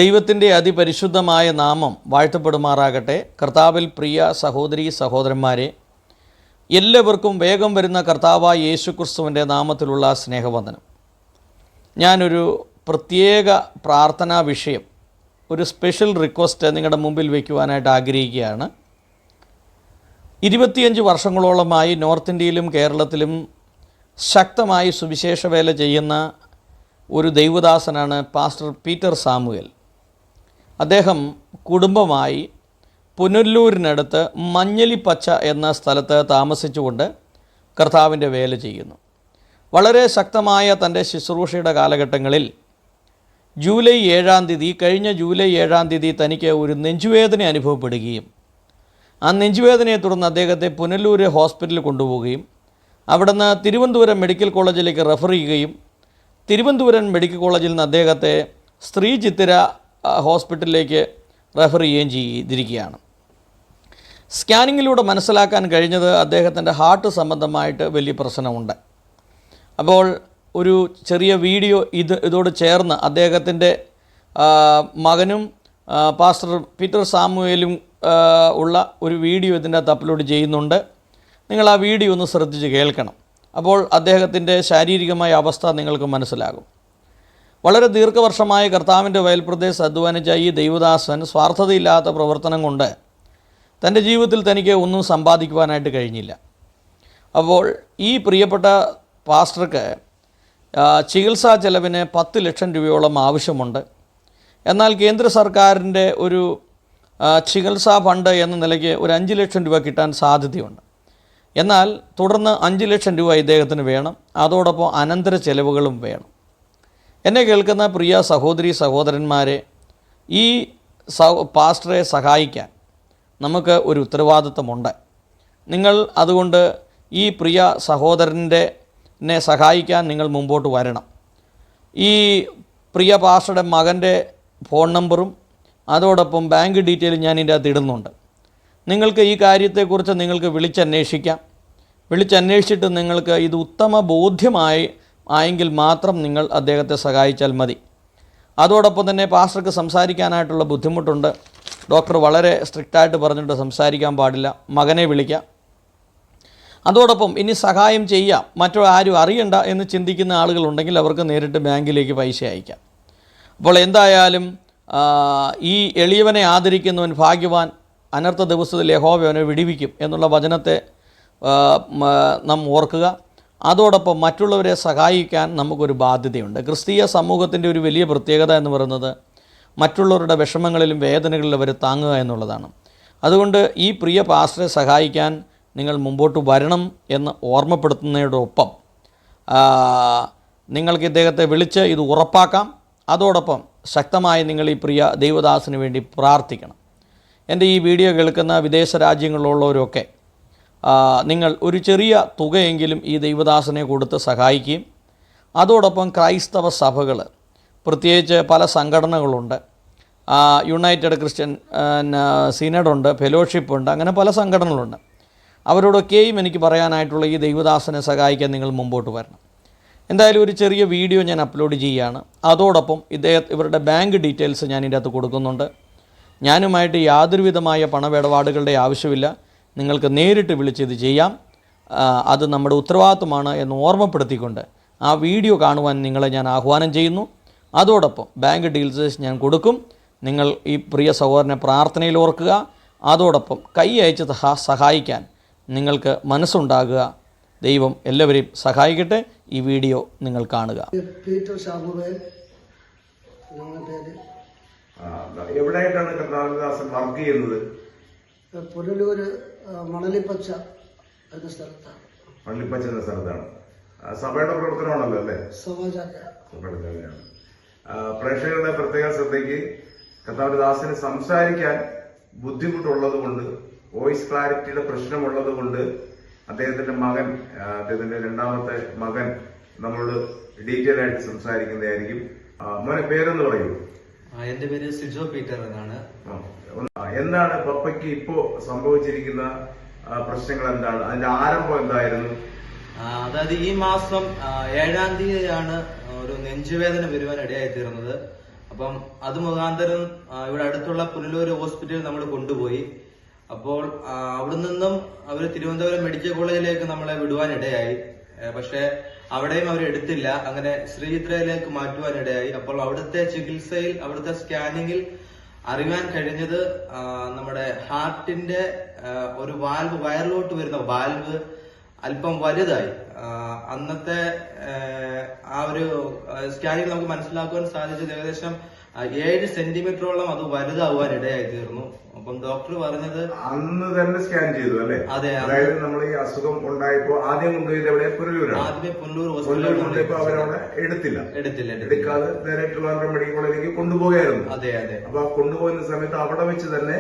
ദൈവത്തിൻ്റെ അതിപരിശുദ്ധമായ നാമം വാഴ്ത്തപ്പെടുമാറാകട്ടെ. കർത്താവിൽ പ്രിയ സഹോദരീ സഹോദരന്മാരെ, എല്ലാവർക്കും വേഗം വരുന്ന കർത്താവായ യേശുക്രിസ്തുവിൻ്റെ നാമത്തിലുള്ള സ്നേഹവന്ദനം. ഞാനൊരു പ്രത്യേക പ്രാർത്ഥനാ വിഷയം, ഒരു സ്പെഷ്യൽ റിക്വസ്റ്റ് നിങ്ങളുടെ മുമ്പിൽ വയ്ക്കുവാനായിട്ട് ആഗ്രഹിക്കുകയാണ്. 25 വർഷങ്ങളോളമായി നോർത്ത് ഇന്ത്യയിലും കേരളത്തിലും ശക്തമായി സുവിശേഷ വേല ചെയ്യുന്ന ഒരു ദൈവദാസനാണ് പാസ്റ്റർ പീറ്റർ സാമുവേൽ. അദ്ദേഹം കുടുംബമായി പുനലൂരിനടുത്ത് മഞ്ഞലിപ്പച്ച എന്ന സ്ഥലത്ത് താമസിച്ചുകൊണ്ട് കർത്താവിൻ്റെ വേല ചെയ്യുന്നു. വളരെ ശക്തമായ തൻ്റെ ശുശ്രൂഷയുടെ കാലഘട്ടങ്ങളിൽ ജൂലൈ 7-ാം തീയതി, കഴിഞ്ഞ ജൂലൈ 7-ാം തീയതി തനിക്ക് ഒരു നെഞ്ചുവേദന അനുഭവപ്പെടുകയും ആ നെഞ്ചുവേദനയെ തുടർന്ന് അദ്ദേഹത്തെ പുനലൂർ ഹോസ്പിറ്റലിൽ കൊണ്ടുപോവുകയും അവിടുന്ന് തിരുവനന്തപുരം മെഡിക്കൽ കോളേജിലേക്ക് റെഫർ ചെയ്യുകയും തിരുവനന്തപുരം മെഡിക്കൽ കോളേജിൽ നിന്ന് അദ്ദേഹത്തെ സ്ത്രീ ചിത്തിര ഹോസ്പിറ്റലിലേക്ക് റെഫർ ചെയ്യുകയും ചെയ്തിരിക്കുകയാണ്. സ്കാനിങ്ങിലൂടെ മനസ്സിലാക്കാൻ കഴിഞ്ഞത് അദ്ദേഹത്തിൻ്റെ ഹാർട്ട് സംബന്ധമായിട്ട് വലിയ പ്രശ്നമുണ്ട്. അപ്പോൾ ഒരു ചെറിയ വീഡിയോ ഇതോട് ചേർന്ന് അദ്ദേഹത്തിൻ്റെ മകനും പാസ്റ്റർ പീറ്റർ സാമുവേലും ഉള്ള ഒരു വീഡിയോ ഇതിൻ്റെ അകത്ത് അപ്ലോഡ് ചെയ്യുന്നുണ്ട്. നിങ്ങൾ ആ വീഡിയോ ഒന്ന് ശ്രദ്ധിച്ച് കേൾക്കണം. അപ്പോൾ അദ്ദേഹത്തിൻ്റെ ശാരീരികമായ അവസ്ഥ നിങ്ങൾക്ക് മനസ്സിലാകും. വളരെ ദീർഘവർഷമായ കർത്താവിൻ്റെ വയൽപ്രദേശത്ത് അധ്വാനിച്ച ഈ ദൈവദാസൻ സ്വാർത്ഥതയില്ലാത്ത പ്രവർത്തനം കൊണ്ട് തൻ്റെ ജീവിതത്തിൽ തനിക്ക് ഒന്നും സമ്പാദിക്കുവാനായിട്ട് കഴിഞ്ഞില്ല. അപ്പോൾ ഈ പ്രിയപ്പെട്ട പാസ്റ്റർക്ക് ചികിത്സാ ചെലവിന് 10 ലക്ഷം രൂപയോളം ആവശ്യമുണ്ട്. എന്നാൽ കേന്ദ്ര സർക്കാരിൻ്റെ ഒരു ചികിത്സാ ഫണ്ട് എന്ന നിലയ്ക്ക് ഒരു 5 ലക്ഷം രൂപ കിട്ടാൻ സാധ്യതയുണ്ട്. എന്നാൽ തുടർന്ന് 5 ലക്ഷം രൂപ ഇദ്ദേഹത്തിന് വേണം. അതോടൊപ്പം അനന്തര ചെലവുകളും വേണം. എന്നെ കേൾക്കുന്ന പ്രിയ സഹോദരീ സഹോദരന്മാരെ, ഈ പാസ്റ്ററെ സഹായിക്കാൻ നമുക്ക് ഒരു ഉത്തരവാദിത്വമുണ്ട്. നിങ്ങൾ അതുകൊണ്ട് ഈ പ്രിയ സഹോദരനെ സഹായിക്കാൻ നിങ്ങൾ മുമ്പോട്ട് വരണം. ഈ പ്രിയ പാസ്റ്ററുടെ മകൻ്റെ ഫോൺ നമ്പറും അതോടൊപ്പം ബാങ്ക് ഡീറ്റെയിലും ഞാൻ ഇതിൻ്റെ അകത്ത് ഇടുന്നുണ്ട്. നിങ്ങൾക്ക് ഈ കാര്യത്തെക്കുറിച്ച് നിങ്ങൾക്ക് വിളിച്ചന്വേഷിച്ചിട്ട് നിങ്ങൾക്ക് ഇത് ഉത്തമ ആയെങ്കിൽ മാത്രം നിങ്ങൾ അദ്ദേഹത്തെ സഹായിച്ചാൽ മതി. അതോടൊപ്പം തന്നെ പാസ്റ്റർക്ക് സംസാരിക്കാനായിട്ടുള്ള ബുദ്ധിമുട്ടുണ്ട്. ഡോക്ടർ വളരെ സ്ട്രിക്റ്റായിട്ട് പറഞ്ഞിട്ട് സംസാരിക്കാൻ പാടില്ല, മകനെ വിളിക്കാം. അതോടൊപ്പം ഇനി സഹായം ചെയ്യാം, ആരും അറിയണ്ട എന്ന് ചിന്തിക്കുന്ന ആളുകളുണ്ടെങ്കിൽ അവർക്ക് നേരിട്ട് ബാങ്കിലേക്ക് പൈസ അയക്കാം. അപ്പോൾ എന്തായാലും ഈ എളിയവനെ ആദരിക്കുന്നവൻ ഭാഗ്യവാൻ, അനർത്ഥ ദിവസത്തിൽ യഹോവ അവനെ വിടിവിക്കും എന്നുള്ള വചനത്തെ നാം ഓർക്കുക. അതോടൊപ്പം മറ്റുള്ളവരെ സഹായിക്കാൻ നമുക്കൊരു ബാധ്യതയുണ്ട്. ക്രിസ്തീയ സമൂഹത്തിൻ്റെ ഒരു വലിയ പ്രത്യേകത എന്ന് പറയുന്നത് മറ്റുള്ളവരുടെ വിഷമങ്ങളിലും വേദനകളിലും അവർ താങ്ങുക എന്നുള്ളതാണ്. അതുകൊണ്ട് ഈ പ്രിയ പാസ്റ്ററെ സഹായിക്കാൻ നിങ്ങൾ മുമ്പോട്ട് വരണം എന്ന് ഓർമ്മപ്പെടുത്തുന്നതോടൊപ്പം നിങ്ങൾക്ക് ഇദ്ദേഹത്തെ വിളിച്ച് ഇത് ഉറപ്പാക്കാം. അതോടൊപ്പം ശക്തമായി നിങ്ങൾ ഈ പ്രിയ ദൈവദാസന് വേണ്ടി പ്രാർത്ഥിക്കണം. എൻ്റെ ഈ വീഡിയോ കേൾക്കുന്ന വിദേശ രാജ്യങ്ങളിലുള്ളവരൊക്കെ നിങ്ങൾ ഒരു ചെറിയ തുകയെങ്കിലും ഈ ദൈവദാസനെ കൊടുത്ത് സഹായിക്കുകയും അതോടൊപ്പം ക്രൈസ്തവ സഭകൾ, പ്രത്യേകിച്ച് പല സംഘടനകളുണ്ട്. യുണൈറ്റഡ് ക്രിസ്ത്യൻ സിനഡുണ്ട്, ഫെലോഷിപ്പുണ്ട്, അങ്ങനെ പല സംഘടനകളുണ്ട്. അവരോടൊക്കെയും എനിക്ക് പറയാനായിട്ടുള്ള ഈ ദൈവദാസനെ സഹായിക്കാൻ നിങ്ങൾ മുമ്പോട്ട് വരണം. എന്തായാലും ഒരു ചെറിയ വീഡിയോ ഞാൻ അപ്ലോഡ് ചെയ്യുകയാണ്. അതോടൊപ്പം ഇവരുടെ ബാങ്ക് ഡീറ്റെയിൽസ് ഞാൻ ഇതിൻ്റെ അകത്ത് കൊടുക്കുന്നുണ്ട്. ഞാനുമായിട്ട് യാതൊരുവിധമായ പണമിടപാടുകളുടെ ആവശ്യമില്ല. നിങ്ങൾക്ക് നേരിട്ട് വിളിച്ചത് ചെയ്യാം. അത് നമ്മുടെ ഉത്തരവാദിത്വമാണ് എന്ന് ഓർമ്മപ്പെടുത്തിക്കൊണ്ട് ആ വീഡിയോ കാണുവാൻ നിങ്ങളെ ഞാൻ ആഹ്വാനം ചെയ്യുന്നു. അതോടൊപ്പം ബാങ്ക് ഡീറ്റെയിൽസ് ഞാൻ കൊടുക്കും. നിങ്ങൾ ഈ പ്രിയ സഹോദരനെ പ്രാർത്ഥനയിൽ ഓർക്കുക. അതോടൊപ്പം കൈ അയച്ച് സഹായിക്കാൻ നിങ്ങൾക്ക് മനസ്സുണ്ടാകുക. ദൈവം എല്ലാവരെയും സഹായിക്കട്ടെ. ഈ വീഡിയോ നിങ്ങൾ കാണുക. പീറ്റർ സാമുവേൽ എവിടെയായിട്ടാണ് കർത്താവിദാസൻ വർക്ക് ചെയ്യുന്നത്? പുനലൂര് മണലിപ്പച്ച എന്ന സ്ഥലത്താണ്. മണലിപ്പച്ച എന്ന സ്ഥലത്താണ്. സഭയുടെ പ്രവർത്തനമാണല്ലോ അല്ലേ? സഭയുടെ. പ്രേക്ഷകരുടെ പ്രത്യേക ശ്രദ്ധയ്ക്ക് കർത്താവിദാസന് സംസാരിക്കാൻ ബുദ്ധിമുട്ടുള്ളത് കൊണ്ട്, വോയിസ് ക്ലാരിറ്റിയുടെ പ്രശ്നമുള്ളത് കൊണ്ട് അദ്ദേഹത്തിന്റെ രണ്ടാമത്തെ മകൻ നമ്മളോട് ഡീറ്റെയിൽ ആയിട്ട് സംസാരിക്കുന്നതായിരിക്കും. മോനെ പേരെന്ന് പറയൂ. എന്റെ പേര് സിജോ പീറ്റർ എന്നാണ്. എന്താണ് പപ്പയ്ക്ക് ഇപ്പോ സംഭവിച്ചിരിക്കുന്ന പ്രശ്നങ്ങൾ? എന്താണ് അതിന്റെ ആരംഭം എന്തായിരുന്നു? അതായത് ഈ മാസം 7-ാം തീയതിയാണ് ഒരു നെഞ്ചുവേദന വരുവാൻ ഇടയായി തീർന്നത്. അപ്പം അത് മുഖാന്തരം ഇവിടെ അടുത്തുള്ള പുനലൂർ ഹോസ്പിറ്റലിൽ നമ്മൾ കൊണ്ടുപോയി. അപ്പോൾ അവിടെ നിന്നും അവര് തിരുവനന്തപുരം മെഡിക്കൽ കോളേജിലേക്ക് നമ്മളെ വിടുവാനിടയായി. പക്ഷെ അവിടെയും അവർ എടുത്തില്ല. അങ്ങനെ ശ്രീചിത്രയിലേക്ക് മാറ്റുവാനിടയായി. അപ്പോൾ അവിടുത്തെ ചികിത്സയിൽ, അവിടുത്തെ സ്കാനിങ്ങിൽ അറിയാൻ കഴിഞ്ഞത് നമ്മുടെ ഹാർട്ടിന്റെ ഒരു വാൽവ്, വയറിലോട്ട് വരുന്ന വാൽവ് അല്പം വലുതായി. അന്നത്തെ ആ ഒരു സ്കാനിങ് നമുക്ക് മനസ്സിലാക്കുവാൻ സാധിച്ചത് ഏകദേശം 7 സെന്റിമീറ്ററോളം അത് വലുതാവാൻ ഇടയായി തീർന്നു. അപ്പം ഡോക്ടർ പറഞ്ഞത് അന്ന് തന്നെ സ്കാൻ ചെയ്തു അല്ലെ? അതെ. അതായത് നമ്മൾ ഈ അസുഖം ഉണ്ടായപ്പോ ആദ്യം കൊണ്ടുപോയത് എവിടെ? പുനലൂരാണ്. ആദ്യമേ പുനലൂർ ഹോസ്പിറ്റലിൽ അവരവിടെ എടുത്തില്ല. എടുക്കാതെ നേരെ ട്രിവാൻഡ്രം മെഡിക്കൽ കോളേജിലേക്ക് കൊണ്ടുപോകുകയായിരുന്നു. അതെ അതെ. അപ്പൊ കൊണ്ടുപോകുന്ന സമയത്ത് അവിടെ വെച്ച് തന്നെ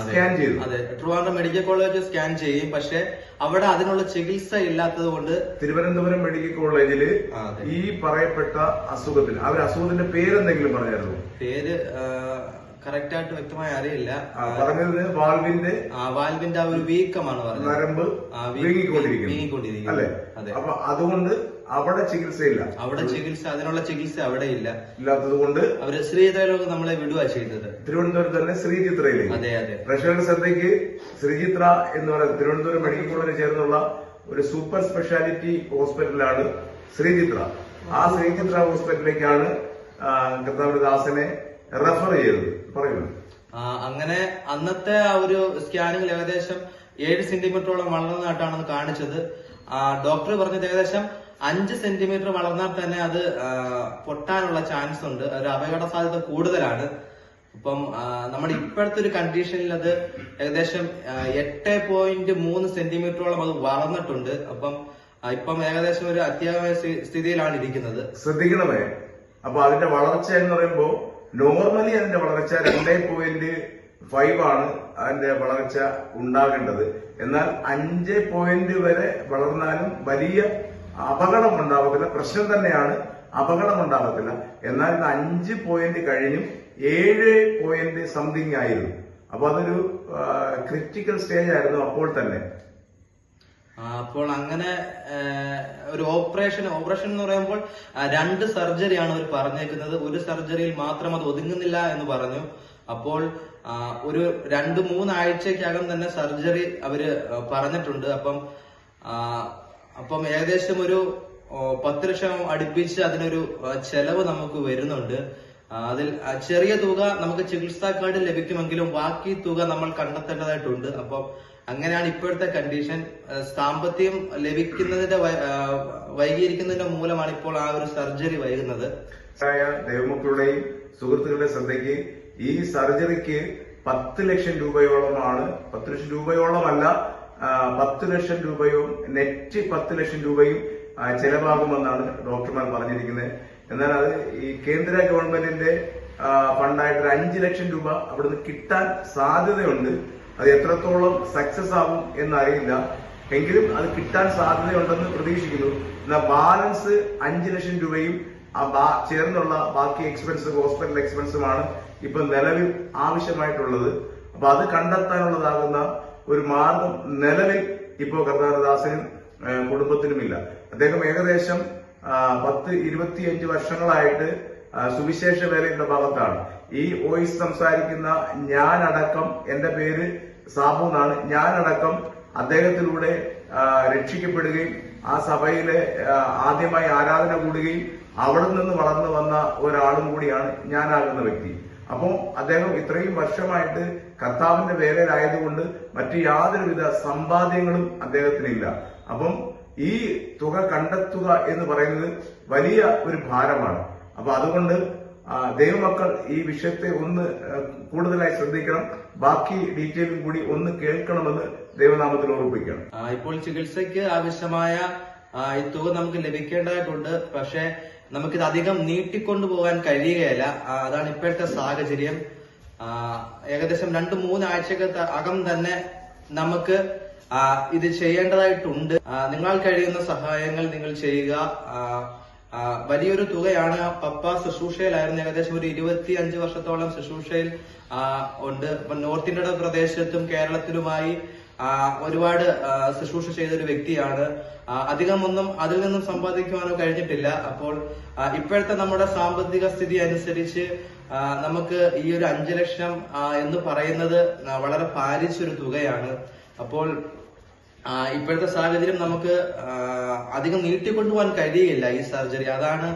സ്കാൻ ചെയ്തു. അതെ, ട്രിവാൻഡ്രം മെഡിക്കൽ കോളേജ് സ്കാൻ ചെയ്യും. പക്ഷെ അവിടെ അതിനുള്ള ചികിത്സ ഇല്ലാത്തത് കൊണ്ട് തിരുവനന്തപുരം മെഡിക്കൽ കോളേജില് ഈ പറയപ്പെട്ട അസുഖത്തിന് അസുഖത്തിന്റെ പേരെന്തെങ്കിലും പറഞ്ഞായിരുന്നു? പേര് കറക്റ്റ് ആയിട്ട് വ്യക്തമായി അറിയില്ല. പറഞ്ഞത് വാൽവിന്റെ ആ ഒരു വീക്കമാണ് പറഞ്ഞത്. നരമ്പ് വീങ്ങിക്കൊണ്ടിരിക്കുന്നു അല്ലെ? അപ്പൊ അതുകൊണ്ട് അവിടെ ചികിത്സയില്ല. അതിനുള്ള ചികിത്സ അവിടെ ഇല്ലാത്തത് കൊണ്ട് അവര് ശ്രീചിത്രയിലേക്ക് നമ്മളെ വിടുക ചെയ്തത്. തിരുവനന്തപുരത്ത് തന്നെ ശ്രീചിത്രയിലേക്ക്. അതെ അതെ. പ്രേക്ഷകരുടെ ശ്രദ്ധയ്ക്ക് ശ്രീചിത്ര എന്ന് പറയുന്നത് തിരുവനന്തപുരം മെഡിക്കൽ കോളേജിന് ചേർന്നുള്ള ഒരു സൂപ്പർ സ്പെഷ്യാലിറ്റി ഹോസ്പിറ്റലാണ് ശ്രീചിത്ര. ആ ശ്രീചിത്ര ഹോസ്പിറ്റലിലേക്കാണ് കർത്താവ്യദാസനെ റെഫർ ചെയ്തത്. പറയുന്നു. അങ്ങനെ അന്നത്തെ ആ ഒരു സ്കാനിങ്ങിൽ ഏകദേശം 7 സെന്റിമീറ്ററോളം വളർന്നതായിട്ടാണ് കാണിച്ചത്. ഡോക്ടർ പറഞ്ഞത് ഏകദേശം 5 സെന്റിമീറ്റർ വളർന്നാൽ തന്നെ അത് പൊട്ടാനുള്ള ചാൻസ് ഉണ്ട്, ഒരു അപകട സാധ്യത കൂടുതലാണ്. അപ്പം നമ്മുടെ ഇപ്പോഴത്തെ ഒരു കണ്ടീഷനിൽ അത് ഏകദേശം 8.3 സെന്റിമീറ്ററോളം അത് വളർന്നിട്ടുണ്ട്. ഇപ്പം ഏകദേശം ഒരു അത്യാവശ്യ സ്ഥിതിയിലാണ് ഇരിക്കുന്നത്. ശ്രദ്ധിക്കണമേ. അപ്പൊ അതിന്റെ വളർച്ച എന്ന് പറയുമ്പോ നോർമലി അതിന്റെ വളർച്ച 2.5 ആണ് അതിന്റെ വളർച്ച ഉണ്ടാകേണ്ടത്. എന്നാൽ 5 വരെ വളർന്നാലും വലിയ അപകടം ഉണ്ടാവത്തില്ല. പ്രശ്നം തന്നെയാണ്, അപകടം ഉണ്ടാകത്തില്ല. എന്നാൽ ഇത് 5 കഴിഞ്ഞും 7 സംതിങ് ആയിരുന്നു. അപ്പൊ അതൊരു ക്രിറ്റിക്കൽ സ്റ്റേജ് ആയിരുന്നു അപ്പോൾ തന്നെ. അപ്പോൾ അങ്ങനെ ഒരു ഓപ്പറേഷൻ എന്ന് പറയുമ്പോൾ 2 സർജറിയാണ് അവർ പറഞ്ഞേക്കുന്നത്. ഒരു സർജറിയിൽ മാത്രം അത് ഒതുങ്ങുന്നില്ല എന്ന് പറഞ്ഞു. അപ്പോൾ ഒരു 2-3 ആഴ്ചക്കകം തന്നെ സർജറി അവര് പറഞ്ഞിട്ടുണ്ട്. അപ്പം ഏകദേശം ഒരു 10 ലക്ഷം അടുപ്പിച്ച് അതിനൊരു ചെലവ് നമുക്ക് വരുന്നുണ്ട്. അതിൽ ചെറിയ തുക നമുക്ക് ചികിത്സാ കാർഡ് ലഭിക്കുമെങ്കിലും ബാക്കി തുക നമ്മൾ കണ്ടെത്തേണ്ടതായിട്ടുണ്ട്. അപ്പം അങ്ങനെയാണ് ഇപ്പോഴത്തെ കണ്ടീഷൻ. സാമ്പത്തികം ലഭിക്കുന്നതിന്റെ വൈകിയിരിക്കുന്നതിന്റെ മൂലമാണ് ഇപ്പോൾ ആ ഒരു സർജറി വൈകുന്നത്. ദൈവമക്കളുടെയും സുഹൃത്തുക്കളുടെ ശ്രദ്ധയ്ക്ക് ഈ സർജറിക്ക് 10 ലക്ഷം രൂപയോളമാണ്. 10 ലക്ഷം രൂപയോളമല്ല, 10 ലക്ഷം രൂപയും നെറ്റ് 10 ലക്ഷം രൂപയും ചെലവാകുമെന്നാണ് ഡോക്ടർമാർ പറഞ്ഞിരിക്കുന്നത്. എന്നാൽ അത് ഈ കേന്ദ്ര ഗവൺമെന്റിന്റെ ഫണ്ടായിട്ട് 5 ലക്ഷം രൂപ അവിടുന്ന് കിട്ടാൻ സാധ്യതയുണ്ട്. അത് എത്രത്തോളം സക്സസ് ആവും എന്നറിയില്ല. എങ്കിലും അത് കിട്ടാൻ സാധ്യതയുണ്ടെന്ന് പ്രതീക്ഷിക്കുന്നു. എന്നാൽ ബാലൻസ് 5 ലക്ഷം രൂപയും ചേർന്നുള്ള ബാക്കി എക്സ്പെൻസ്, ഹോസ്പിറ്റൽ എക്സ്പെൻസുമാണ് ഇപ്പൊ നിലവിൽ ആവശ്യമായിട്ടുള്ളത്. അപ്പൊ അത് കണ്ടെത്താനുള്ളതാകുന്ന ഒരു മാർഗം നിലവിൽ ഇപ്പോ കർത്താരദാസനും കുടുംബത്തിനുമില്ല. അദ്ദേഹം ഏകദേശം 10-25 വർഷങ്ങളായിട്ട് സുവിശേഷ വേലയുടെ ഭാഗത്താണ്. ഈ വോയിസ് സംസാരിക്കുന്ന ഞാനടക്കം, എന്റെ പേര് സാബു എന്നാണ്, ഞാനടക്കം അദ്ദേഹത്തിലൂടെ രക്ഷിക്കപ്പെടുകയും ആ സഭയിലെ ആദ്യമായി ആരാധന കൂടുകയും അവിടെ നിന്ന് വളർന്നു വന്ന ഒരാളും കൂടിയാണ് ഞാനാകുന്ന വ്യക്തി. അപ്പം അദ്ദേഹം ഇത്രയും വർഷമായിട്ട് കർത്താവിന്റെ വേലയിലായതുകൊണ്ട് മറ്റു യാതൊരുവിധ സമ്പാദ്യങ്ങളും അദ്ദേഹത്തിനില്ല. അപ്പം ഈ തുക കണ്ടെത്തുക എന്ന് പറയുന്നത് വലിയ ഒരു ഭാരമാണ്. അപ്പൊ അതുകൊണ്ട് ദൈവമക്കൾ ഈ വിഷയത്തെ ഒന്ന് കൂടുതലായി ശ്രദ്ധിക്കണം. ബാക്കി ഡീറ്റെയിലും കൂടി ഒന്ന് കേൾക്കണമെന്ന് ദൈവനാമത്തിൽ ഓർമ്മിപ്പിക്കണം. ഇപ്പോൾ ചികിത്സയ്ക്ക് ആവശ്യമായ ഈ തുക നമുക്ക് ലഭിക്കേണ്ടതായിട്ടുണ്ട്. പക്ഷെ നമുക്കിത് അധികം നീട്ടിക്കൊണ്ടുപോകാൻ കഴിയുകയില്ല. അതാണ് ഇപ്പോഴത്തെ സാഹചര്യം. ഏകദേശം 2-3 ആഴ്ചക്ക് അകം തന്നെ നമുക്ക് ഇത് ചെയ്യേണ്ടതായിട്ടുണ്ട്. നിങ്ങൾ കഴിയുന്ന സഹായങ്ങൾ നിങ്ങൾ ചെയ്യുക. വലിയൊരു തുകയാണ്. പപ്പ ശുശ്രൂഷയിലായിരുന്നു. ഏകദേശം ഒരു 25 വർഷത്തോളം ശുശ്രൂഷയിൽ ഉണ്ട്. നോർത്ത് ഇന്ത്യയുടെ പ്രദേശത്തും കേരളത്തിലുമായി ഒരുപാട് ശുശ്രൂഷ ചെയ്ത ഒരു വ്യക്തിയാണ്. അധികം ഒന്നും അതിൽ നിന്നും സമ്പാദിക്കുവാനോ കഴിഞ്ഞിട്ടില്ല. അപ്പോൾ ഇപ്പോഴത്തെ നമ്മുടെ സാമ്പത്തിക സ്ഥിതി അനുസരിച്ച് നമുക്ക് ഈ ഒരു 5 ലക്ഷം എന്ന് പറയുന്നത് വളരെ ഭാരിച്ചൊരു തുകയാണ്. അപ്പോൾ ഇപ്പോഴത്തെ സാഹചര്യം നമുക്ക് അധികം നീട്ടിക്കൊണ്ടുപോകാൻ കഴിയില്ല ഈ സർജറി. അതാണ്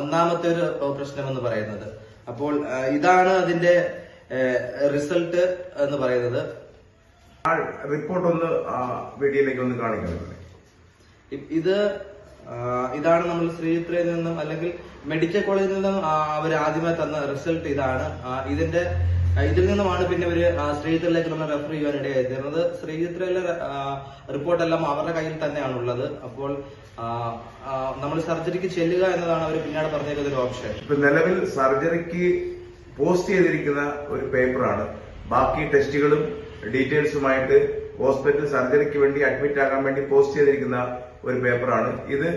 ഒന്നാമത്തെ ഒരു പ്രശ്നം എന്ന് പറയുന്നത്. അപ്പോൾ ഇതാണ് അതിന്റെ റിസൾട്ട് എന്ന് പറയുന്നത്. റിപ്പോർട്ട് ഒന്ന് വീഡിയോയിലേക്ക് ഒന്ന് കാണിക്കണം. ഇതാണ് നമ്മൾ ശ്രീചിത്രയിൽ നിന്നും അല്ലെങ്കിൽ മെഡിക്കൽ കോളേജിൽ നിന്നും അവർ ആദ്യമേ തന്ന റിസൾട്ട് ഇതാണ്. ഇതിൽ നിന്നുമാണ് പിന്നെ ഒരു ശ്രീചിത്രയിലേക്ക് നമ്മൾ റെഫർ ചെയ്യാൻ ഇടയായിരുന്നത്. ശ്രീചിത്രയിലെ റിപ്പോർട്ടെല്ലാം അവരുടെ കയ്യിൽ തന്നെയാണുള്ളത്. അപ്പോൾ നമ്മൾ സർജറിക്ക് ചെല്ലുക എന്നതാണ് അവർ പിന്നീട് പറഞ്ഞേക്കുന്ന ഒരു ഓപ്ഷൻ. ഇപ്പൊ നിലവിൽ സർജറിക്ക് പോസ്റ്റ് ചെയ്തിരിക്കുന്ന ഒരു പേപ്പറാണ്. ബാക്കി ടെസ്റ്റുകളും ഡീറ്റെയിൽസുമായിട്ട് ഹോസ്പിറ്റൽ സർജറിക്ക് വേണ്ടി അഡ്മിറ്റ് ആകാൻ വേണ്ടി പോസ്റ്റ് ചെയ്തിരിക്കുന്ന ഒരു പേപ്പറാണ് ഇത്.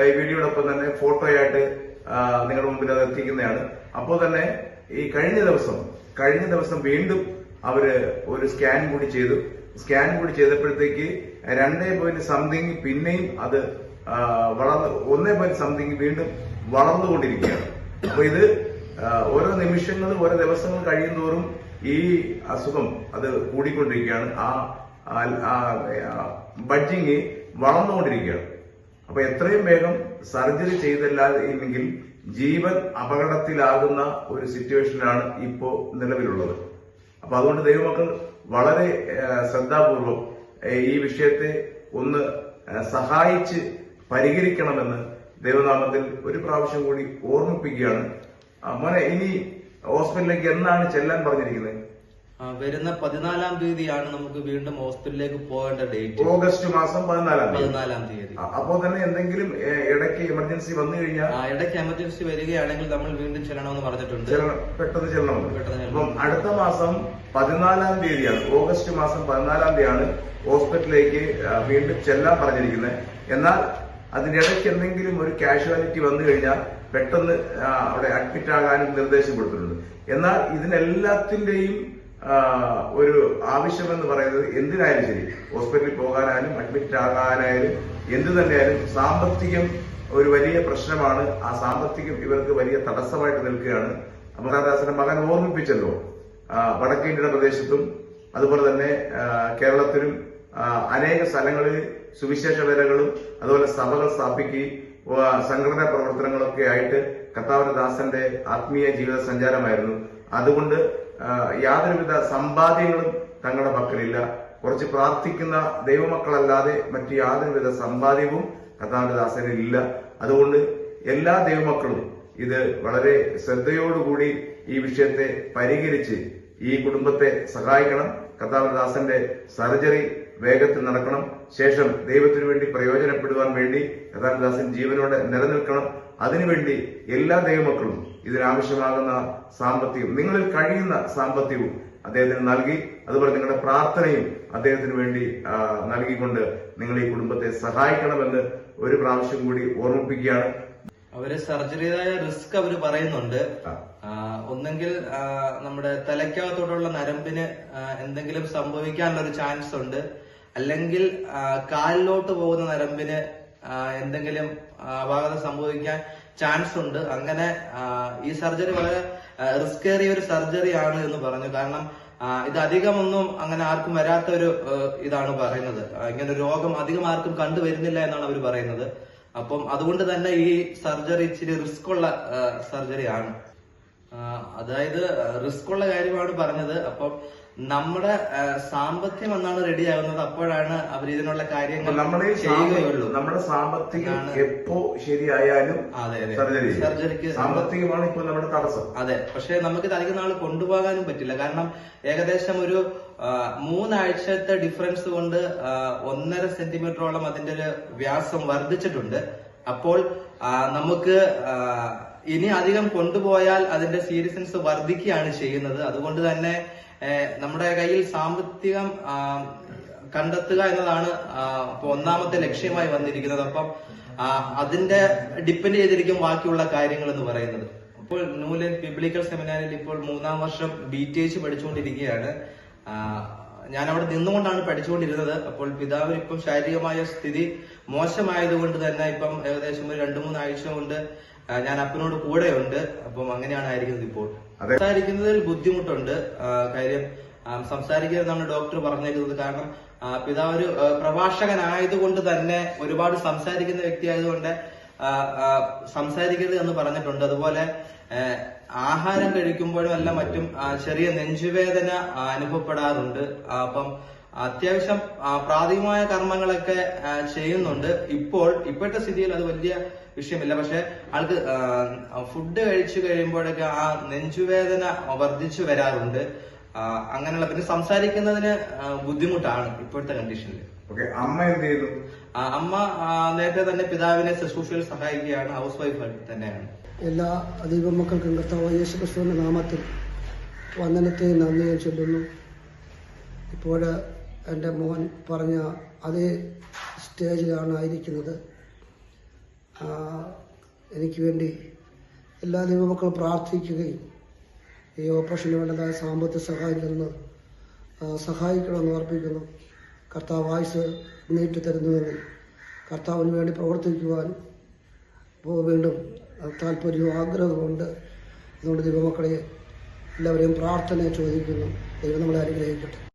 ഈ വീഡിയോടൊപ്പം തന്നെ ഫോട്ടോയായിട്ട് നിങ്ങളുടെ മുമ്പിൽ അത് എത്തിക്കുന്നതാണ്. അപ്പോൾ തന്നെ ഈ കഴിഞ്ഞ ദിവസം വീണ്ടും അവര് ഒരു സ്കാൻ കൂടി ചെയ്തു. സ്കാൻ കൂടി ചെയ്തപ്പോഴത്തേക്ക് 2.something പിന്നെയും അത് വളർന്ന് 1.something വീണ്ടും വളർന്നുകൊണ്ടിരിക്കുകയാണ്. അപ്പൊ ഇത് ഓരോ നിമിഷങ്ങളും ഓരോ ദിവസങ്ങൾ കഴിയുന്തോറും ഈ അസുഖം അത് കൂടിക്കൊണ്ടിരിക്കുകയാണ്. ബഡ്ജിങ് വളർന്നുകൊണ്ടിരിക്കുകയാണ്. അപ്പൊ എത്രയും വേഗം സർജറി ചെയ്തില്ലെങ്കിൽ ജീവൻ അപകടത്തിലാകുന്ന ഒരു സിറ്റുവേഷനാണ് ഇപ്പോ നിലവിലുള്ളത്. അപ്പൊ അതുകൊണ്ട് ദൈവമക്കൾ വളരെ ശ്രദ്ധാപൂർവം ഈ വിഷയത്തെ ഒന്ന് സഹായിച്ച് പരിഹരിക്കണമെന്ന് ദൈവനാമത്തിൽ ഒരു പ്രാവശ്യം കൂടി ഓർമ്മിപ്പിക്കുകയാണ്. മോനെ, ഇനി ഹോസ്പിറ്റലിലേക്ക് എന്നാണ് ചെല്ലാൻ പറഞ്ഞിരിക്കുന്നത്? വരുന്ന 14-ാം തീയതിയാണ് നമുക്ക് വീണ്ടും ഹോസ്പിറ്റലിലേക്ക് പോകേണ്ട ഡേറ്റ്. ഓഗസ്റ്റ് മാസം 14-ാം തീയതി. അപ്പോൾ തന്നെ എന്തെങ്കിലും ഇടയ്ക്ക് എമർജൻസി വന്നു കഴിഞ്ഞാൽ ഇടയ്ക്ക് എമർജൻസി വരികയാണെങ്കിൽ നമ്മൾ വീണ്ടും ചെല്ലണമെന്ന് പറഞ്ഞിട്ടുണ്ട്. പെട്ടെന്ന് ചെല്ലണം. അപ്പം അടുത്ത മാസം 14-ാം തീയതിയാണ്, ഓഗസ്റ്റ് മാസം 14-ാം തീയതിയാണ് ഹോസ്പിറ്റലിലേക്ക് വീണ്ടും ചെല്ലാൻ പറഞ്ഞിരിക്കുന്നത്. എന്നാൽ അതിനിടയ്ക്ക് എന്തെങ്കിലും ഒരു കാഷ്വാലിറ്റി വന്നു കഴിഞ്ഞാൽ പെട്ടെന്ന് അവിടെ അഡ്മിറ്റ് ആകാനും നിർദ്ദേശം കൊടുത്തിട്ടുണ്ട്. എന്നാൽ ഇതിനെല്ലാത്തിന്റെയും ഒരു ആവശ്യമെന്ന് പറയുന്നത് എന്തിനായാലും ശരി, ഹോസ്പിറ്റലിൽ പോകാനായാലും അഡ്മിറ്റ് ആകാനായാലും എന്തു തന്നെയായാലും സാമ്പത്തികം ഒരു വലിയ പ്രശ്നമാണ്. ആ സാമ്പത്തികം ഇവർക്ക് വലിയ തടസ്സമായിട്ട് നിൽക്കുകയാണ്. അമൃതാദാസിന്റെ മകൻ ഓർമ്മിപ്പിച്ചല്ലോ, വടക്കേ ഇന്ത്യയുടെ പ്രദേശത്തും അതുപോലെ തന്നെ കേരളത്തിലും അനേക സ്ഥലങ്ങളിൽ സുവിശേഷ വേലകളും അതുപോലെ സഭകൾ സ്ഥാപിക്കുകയും സംഘടനാ പ്രവർത്തനങ്ങളൊക്കെ ആയിട്ട് കർത്താവിന്റെ ദാസന്റെ ആത്മീയ ജീവിത സഞ്ചാരമായിരുന്നു. അതുകൊണ്ട് യാതൊരുവിധ സമ്പാദ്യങ്ങളും തങ്ങളുടെ പക്കലില്ല. കുറച്ച് പ്രാർത്ഥിക്കുന്ന ദൈവമക്കളല്ലാതെ മറ്റു യാതൊരുവിധ സമ്പാദ്യവും കർത്താവിന്റെ ദാസനിൽ ഇല്ല. അതുകൊണ്ട് എല്ലാ ദൈവമക്കളും ഇത് വളരെ ശ്രദ്ധയോടുകൂടി ഈ വിഷയത്തെ പരിഹരിച്ച് ഈ കുടുംബത്തെ സഹായിക്കണം. കർത്താവിന്റെ ദാസന്റെ സർജറി വേഗത്തിൽ നടക്കണം. ശേഷം ദൈവത്തിനു വേണ്ടി പ്രയോജനപ്പെടുവാൻ വേണ്ടി കർത്താവിന്റെ ദാസൻ ജീവനോടെ നിലനിൽക്കണം. അതിനുവേണ്ടി എല്ലാ ദൈവമക്കളും ഇതിനാവശ്യമാകുന്ന സാമ്പത്തികം, നിങ്ങളിൽ കഴിയുന്ന സാമ്പത്തികവും അദ്ദേഹത്തിന് നൽകി, അതുപോലെ നിങ്ങളുടെ പ്രാർത്ഥനയും അദ്ദേഹത്തിന് വേണ്ടി നൽകിക്കൊണ്ട് നിങ്ങൾ ഈ കുടുംബത്തെ സഹായിക്കണമെന്ന് ഒരു പ്രാവശ്യം കൂടി ഓർമ്മിപ്പിക്കുകയാണ്. അവര് സർജറിയുടേതായ റിസ്ക് അവര് പറയുന്നുണ്ട്. ഒന്നെങ്കിൽ നമ്മുടെ തലയ്ക്കകത്തോടുള്ള നരമ്പിന് എന്തെങ്കിലും സംഭവിക്കാനുള്ള ഒരു ചാൻസ് ഉണ്ട്, അല്ലെങ്കിൽ കാലിലോട്ട് പോകുന്ന നരമ്പിന് എന്തെങ്കിലും അപാകത സംഭവിക്കാൻ ചാൻസ് ഉണ്ട്. അങ്ങനെ ഈ സർജറി വളരെ റിസ്ക് ഏറിയ ഒരു സർജറിയാണ് എന്ന് പറഞ്ഞു. കാരണം ഇത് അധികമൊന്നും അങ്ങനെ ആർക്കും വരാത്ത ഒരു ഇതാണ് പറയുന്നത്. ഇങ്ങനെ ഒരു രോഗം അധികം ആർക്കും കണ്ടുവരുന്നില്ല എന്നാണ് അവർ പറയുന്നത്. അപ്പം അതുകൊണ്ട് തന്നെ ഈ സർജറി ഇച്ചിരി റിസ്ക് ഉള്ള സർജറിയാണ്. അതായത് റിസ്ക് ഉള്ള കാര്യമാണ് പറഞ്ഞത്. അപ്പം നമ്മുടെ സാമ്പത്തികം എന്നാണ് റെഡി ആകുന്നത്, അപ്പോഴാണ് അവർ ഇതിനുള്ള കാര്യങ്ങൾ ചെയ്യുകയുള്ളൂ. നമ്മുടെ സാമ്പത്തികം എപ്പോ ശരിയായാലും സർജറിക്ക് സാമ്പത്തികമാണ് ഇപ്പോൾ നമ്മുടെ തടസ്സം. അതെ, പക്ഷെ നമുക്കിത് അധികം നാൾ കൊണ്ടുപോകാനും പറ്റില്ല. കാരണം ഏകദേശം ഒരു 3 ആഴ്ചത്തെ ഡിഫറൻസ് കൊണ്ട് 1.5 സെന്റിമീറ്ററോളം അതിന്റെ ഒരു വ്യാസം വർദ്ധിച്ചിട്ടുണ്ട്. അപ്പോൾ നമുക്ക് ഇനി അധികം കൊണ്ടുപോയാൽ അതിന്റെ സീരിയസ്നെസ് വർദ്ധിക്കുകയാണ് ചെയ്യുന്നത്. അതുകൊണ്ട് തന്നെ നമ്മുടെ കയ്യിൽ സാമ്പത്തികം കണ്ടെത്തുക എന്നതാണ് ഒന്നാമത്തെ ലക്ഷ്യമായി വന്നിരിക്കുന്നത്. അപ്പം അതിന്റെ ഡിപ്പെൻഡ് ചെയ്തിരിക്കും ബാക്കിയുള്ള കാര്യങ്ങൾ എന്ന് പറയുന്നത്. ഇപ്പോൾ ന്യൂലൻഡ് ബിബ്ലിക്കൽ സെമിനാരിൽ ഇപ്പോൾ 3-ാം വർഷം BTH പഠിച്ചുകൊണ്ടിരിക്കുകയാണ്. ഞാൻ അവിടെ നിന്നുകൊണ്ടാണ് പഠിച്ചുകൊണ്ടിരുന്നത്. അപ്പോൾ പിതാവിന് ഇപ്പം ശാരീരികമായ സ്ഥിതി മോശമായതുകൊണ്ട് തന്നെ ഇപ്പം ഏകദേശം ഒരു 2-3 ആഴ്ച കൊണ്ട് ഞാൻ അപ്പനോട് കൂടെയുണ്ട്. അപ്പം അങ്ങനെയാണ് ആയിരിക്കുന്നത്. ഇപ്പോൾ സംസാരിക്കുന്നതിൽ ബുദ്ധിമുട്ടുണ്ട്. കാര്യം സംസാരിക്കുക എന്നാണ് ഡോക്ടർ പറഞ്ഞേക്കുന്നത്. കാരണം പിതാവ് ഒരു പ്രഭാഷകനായതുകൊണ്ട് തന്നെ ഒരുപാട് സംസാരിക്കുന്ന വ്യക്തി ആയതുകൊണ്ട് സംസാരിക്കരുത് എന്ന് പറഞ്ഞിട്ടുണ്ട്. അതുപോലെ ആഹാരം കഴിക്കുമ്പോഴും എല്ലാം മറ്റും ചെറിയ നെഞ്ചുവേദന അനുഭവപ്പെടാറുണ്ട്. അപ്പം അത്യാവശ്യം പ്രാഥമികമായ കർമ്മങ്ങളൊക്കെ ചെയ്യുന്നുണ്ട്. ഇപ്പോഴത്തെ സ്ഥിതിയിൽ അത് വലിയ വിഷയമില്ല. പക്ഷെ ആൾക്ക് ഫുഡ് കഴിച്ചു കഴിയുമ്പോഴൊക്കെ ആ നെഞ്ചുവേദന വർദ്ധിച്ചു വരാറുണ്ട്. അങ്ങനെയുള്ള പിന്നെ സംസാരിക്കുന്നതിന് ബുദ്ധിമുട്ടാണ് ഇപ്പോഴത്തെ കണ്ടീഷനിൽ. അമ്മ എന്ത് ചെയ്യുന്നു? അമ്മ നേരത്തെ തന്നെ പിതാവിനെ ശുശ്രൂഷയിൽ സഹായിക്കുകയാണ്. ഹൗസ് വൈഫ് തന്നെയാണ്. എല്ലാ ദൈവമക്കൾക്കും കർത്താവ് യേശുക്രിസ്തുവിന്റെ നാമത്തിൽ വന്ദനത്തെയും നന്ദിയും ചൊല്ലുന്നു. ഇപ്പോൾ എൻ്റെ മോൻ പറഞ്ഞ അതേ സ്റ്റേജിലാണ് ആയിരിക്കുന്നത്. എനിക്ക് വേണ്ടി എല്ലാ ദൈവമക്കളും പ്രാർത്ഥിക്കുകയും ഈ ഓപ്പറേഷന് വേണ്ടതായ സാമ്പത്തിക സഹായം നിന്ന് സഹായിക്കണമെന്ന് അർപ്പിക്കുന്നു. കർത്താവ് ആയുസ് നീട്ടി തരുന്നുവെങ്കിൽ കർത്താവിന് വേണ്ടി പ്രവർത്തിക്കുവാൻ വീണ്ടും താല്പര്യവും ആഗ്രഹമുണ്ട്. അതുകൊണ്ട് ദൈവമക്കളെ എല്ലാവരെയും പ്രാർത്ഥന ചോദിക്കുന്നു. ദൈവം നമ്മളെ അനുഗ്രഹിക്കട്ടെ.